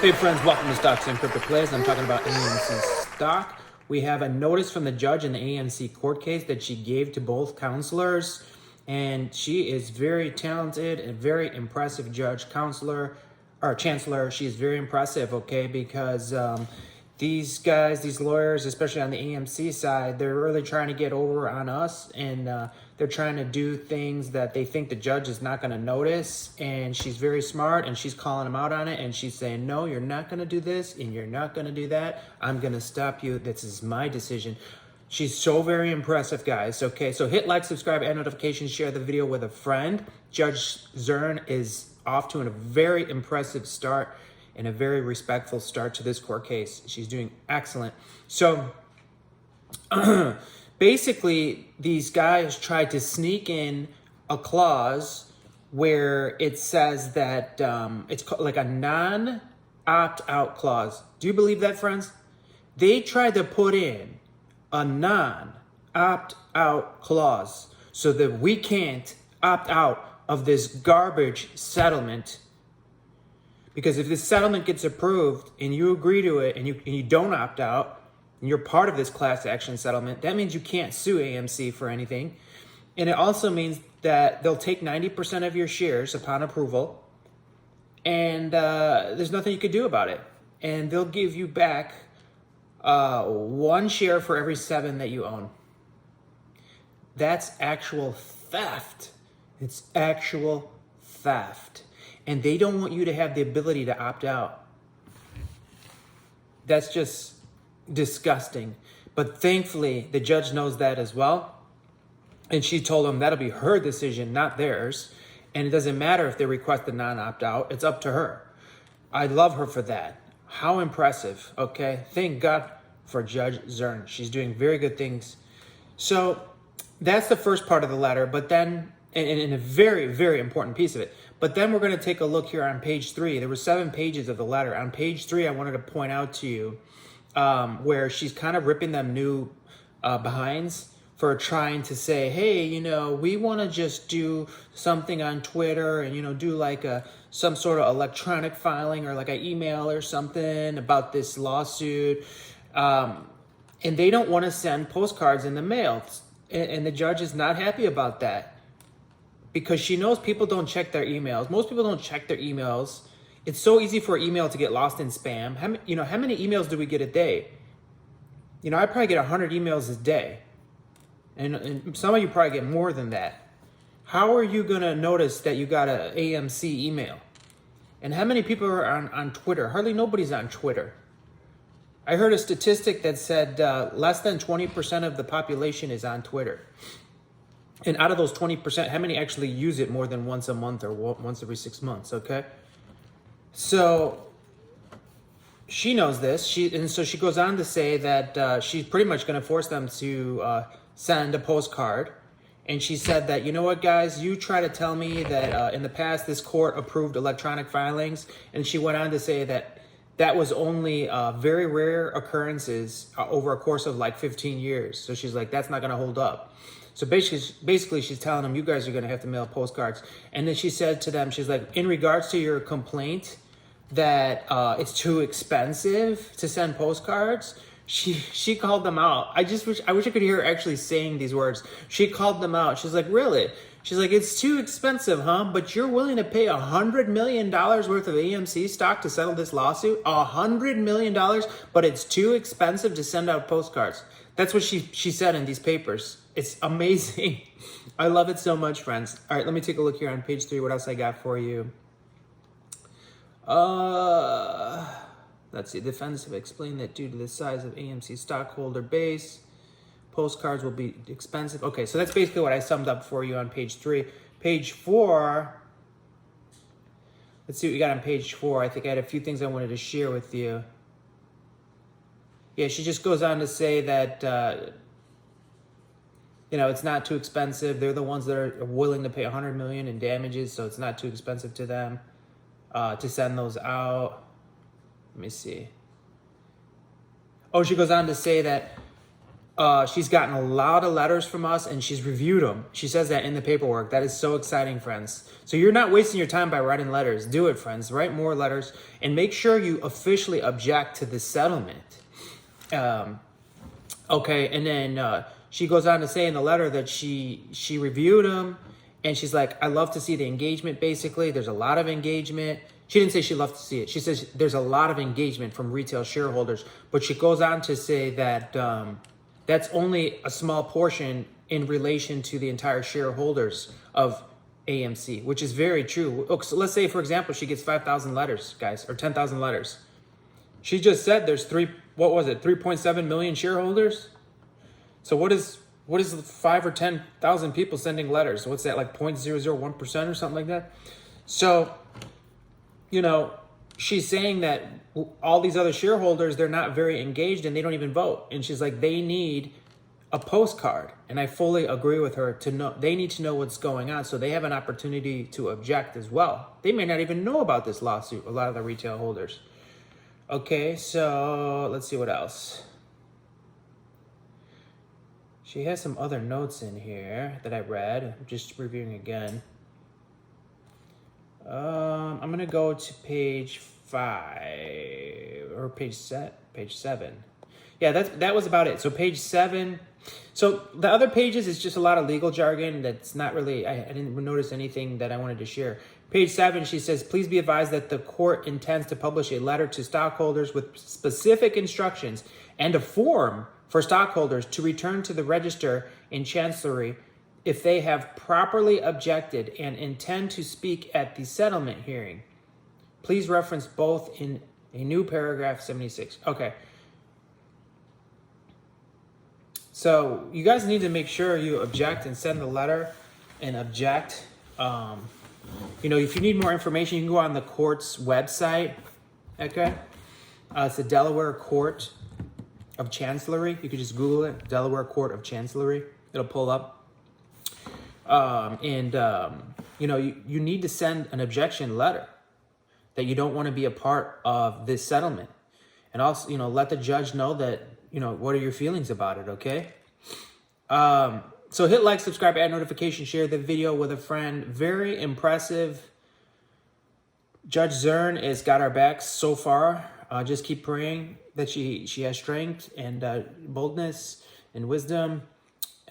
Hey friends, welcome to Stocks and Crypto Plays. I'm talking about AMC stock. We have a notice from the judge in the AMC court case that she gave to both counselors, and she is very talented and very impressive judge, counselor, or chancellor. She is very impressive, okay, because these guys, these lawyers, especially on the AMC side, they're really trying to get over on us, and they're trying to do things that they think the judge is not going to notice. And she's very smart, and she's calling them out on it, and she's saying, no, you're not going to do this, and you're not going to do that. I'm going to stop you. This is my decision. She's so very impressive, guys. Okay, so hit like, subscribe, and notifications. Share the video with a friend. Judge Zurn is off to a very impressive start and a very respectful start to this court case. She's doing excellent. So basically, these guys tried to sneak in a clause where it says that it's like a non-opt out clause. Do you believe that, friends? They tried to put in a non-opt out clause so that we can't opt out of this garbage settlement. Because if this settlement gets approved and you agree to it and you don't opt out, and you're part of this class action settlement, that means you can't sue AMC for anything. And it also means that they'll take 90% of your shares upon approval, and there's nothing you could do about it. And they'll give you back 1 share for every 7 that you own. That's actual theft. It's actual theft. And they don't want you to have the ability to opt out. That's just disgusting. But thankfully, the judge knows that as well. And she told them that'll be her decision, not theirs. And it doesn't matter if they request a non-opt out. It's up to her. I love her for that. How impressive, okay? Thank God for Judge Zurn. She's doing very good things. So that's the first part of the letter. But then, and a very, very important piece of it. But then we're going to take a look here on page 3. There were 7 pages of the letter. On page 3, I wanted to point out to you where she's kind of ripping them new behinds for trying to say, hey, you know, we want to just do something on Twitter and, you know, do like some sort of electronic filing or like an email or something about this lawsuit. And they don't want to send postcards in the mail. And the judge is not happy about that, because she knows people don't check their emails. Most people don't check their emails. It's so easy for an email to get lost in spam. How many emails do we get a day? You know, I probably get 100 emails a day. And some of you probably get more than that. How are you going to notice that you got an AMC email? And how many people are on Twitter? Hardly nobody's on Twitter. I heard a statistic that said less than 20% of the population is on Twitter. And out of those 20%, how many actually use it more than once a month or once every 6 months, okay? So she knows this. And so she goes on to say that she's pretty much going to force them to send a postcard. And she said that, you know what, guys, you try to tell me that in the past this court approved electronic filings. And she went on to say that that was only very rare occurrences over a course of like 15 years. So she's like, that's not going to hold up. So basically, she's telling them, you guys are going to have to mail postcards. And then she said to them, she's like, in regards to your complaint that it's too expensive to send postcards, she called them out. I wish I could hear her actually saying these words. She called them out. She's like, really? She's like, it's too expensive, huh? But you're willing to pay $100 million worth of AMC stock to settle this lawsuit? $100 million, but it's too expensive to send out postcards. That's what she said in these papers. It's amazing. I love it so much, friends. All right, let me take a look here on page 3. What else I got for you? Let's see. Defendants have explained that due to the size of AMC stockholder base, postcards will be expensive. Okay, so that's basically what I summed up for you on page 3. Page 4. Let's see what we got on page 4. I think I had a few things I wanted to share with you. Yeah, she just goes on to say that, you know, it's not too expensive. They're the ones that are willing to pay $100 million in damages, so it's not too expensive to them to send those out. Let me see. Oh, she goes on to say that She's gotten a lot of letters from us and she's reviewed them. She says that in the paperwork. That is so exciting, friends. So you're not wasting your time by writing letters. Do it, friends. Write more letters and make sure you officially object to the settlement. Okay, and then she goes on to say in the letter that she reviewed them and she's like, I love to see the engagement, basically. There's a lot of engagement. She didn't say she loved to see it. She says there's a lot of engagement from retail shareholders, but she goes on to say that that's only a small portion in relation to the entire shareholders of AMC, which is very true. So let's say, for example, she gets 5,000 letters, guys, or 10,000 letters. She just said there's 3.7 million shareholders. So what is 5 or 10,000 people sending letters? So what's that, like 0.001% or something like that? So, you know, she's saying that all these other shareholders, they're not very engaged and they don't even vote. And she's like, they need a postcard. And I fully agree with her to know, they need to know what's going on so they have an opportunity to object as well. They may not even know about this lawsuit, a lot of the retail holders. Okay, so let's see what else. She has some other notes in here that I read. I'm just reviewing again. I'm gonna go to page 5 or page 7. Yeah, that was about it. So page 7. So the other pages is just a lot of legal jargon that's not really, I didn't notice anything that I wanted to share. Page 7, she says, please be advised that the court intends to publish a letter to stockholders with specific instructions and a form for stockholders to return to the register in Chancery if they have properly objected and intend to speak at the settlement hearing. Please reference both in a new paragraph 76. Okay. So you guys need to make sure you object and send the letter and object. You know, if you need more information, you can go on the court's website. Okay. It's the Delaware Court of Chancery. You can just Google it, Delaware Court of Chancery. It'll pull up. You know, you need to send an objection letter that you don't want to be a part of this settlement. And also, you know, let the judge know that, you know, what are your feelings about it, okay? So hit like, subscribe, add notification, share the video with a friend. Very impressive. Judge Zurn has got our backs so far. Just keep praying that she has strength and boldness and wisdom.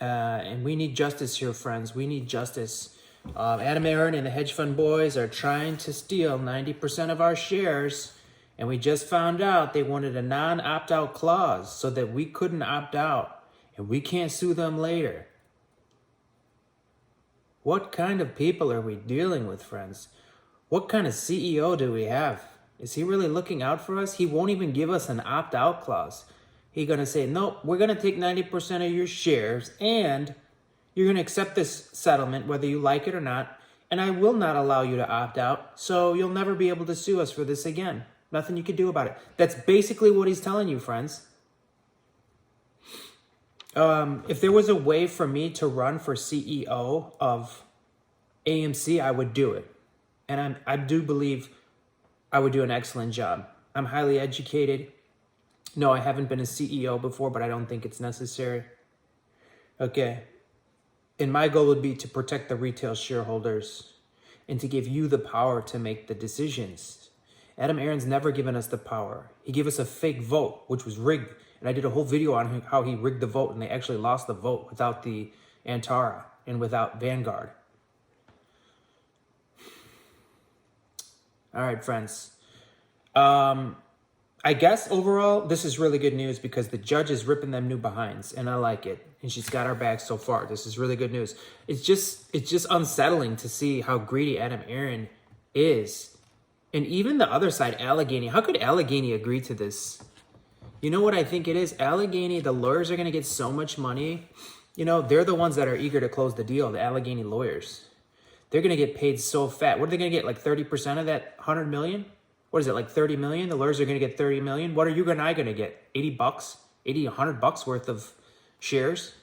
And we need justice here, friends. We need justice. Adam, Aron, and the hedge fund boys are trying to steal 90% of our shares. And we just found out they wanted a non-opt out clause so that we couldn't opt out. And we can't sue them later. What kind of people are we dealing with, friends? What kind of CEO do we have? Is he really looking out for us? He won't even give us an opt-out clause. He's going to say, nope, we're going to take 90% of your shares and you're going to accept this settlement whether you like it or not. And I will not allow you to opt out. So you'll never be able to sue us for this again. Nothing you can do about it. That's basically what he's telling you, friends. If there was a way for me to run for CEO of AMC, I would do it. And I do believe I would do an excellent job. I'm highly educated. No, I haven't been a CEO before, but I don't think it's necessary. Okay. And my goal would be to protect the retail shareholders and to give you the power to make the decisions. Adam Aron's never given us the power. He gave us a fake vote, which was rigged. And I did a whole video on how he rigged the vote, and they actually lost the vote without the Antara and without Vanguard. All right, friends. I guess overall, this is really good news because the judge is ripping them new behinds, and I like it. And she's got our back so far. This is really good news. It's just unsettling to see how greedy Adam Aron is. And even the other side, Allegheny. How could Allegheny agree to this? You know what I think it is? Allegheny, the lawyers are going to get so much money. You know, they're the ones that are eager to close the deal, the Allegheny lawyers. They're going to get paid so fat. What are they going to get, like 30% of that 100 million? What is it, like 30 million? The lawyers are going to get 30 million. What are you and I going to get? 80 bucks, 80, 100 bucks worth of shares?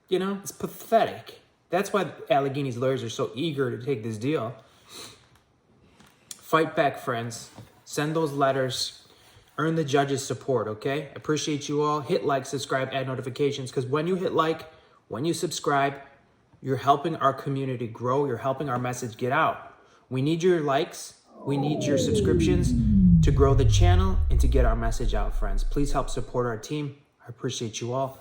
You know, it's pathetic. That's why Allegheny's lawyers are so eager to take this deal. Fight back, friends. Send those letters. Earn the judge's support, okay? Appreciate you all. Hit like, subscribe, add notifications, because when you hit like, when you subscribe, you're helping our community grow. You're helping our message get out. We need your likes. We need your subscriptions to grow the channel and to get our message out, friends. Please help support our team. I appreciate you all.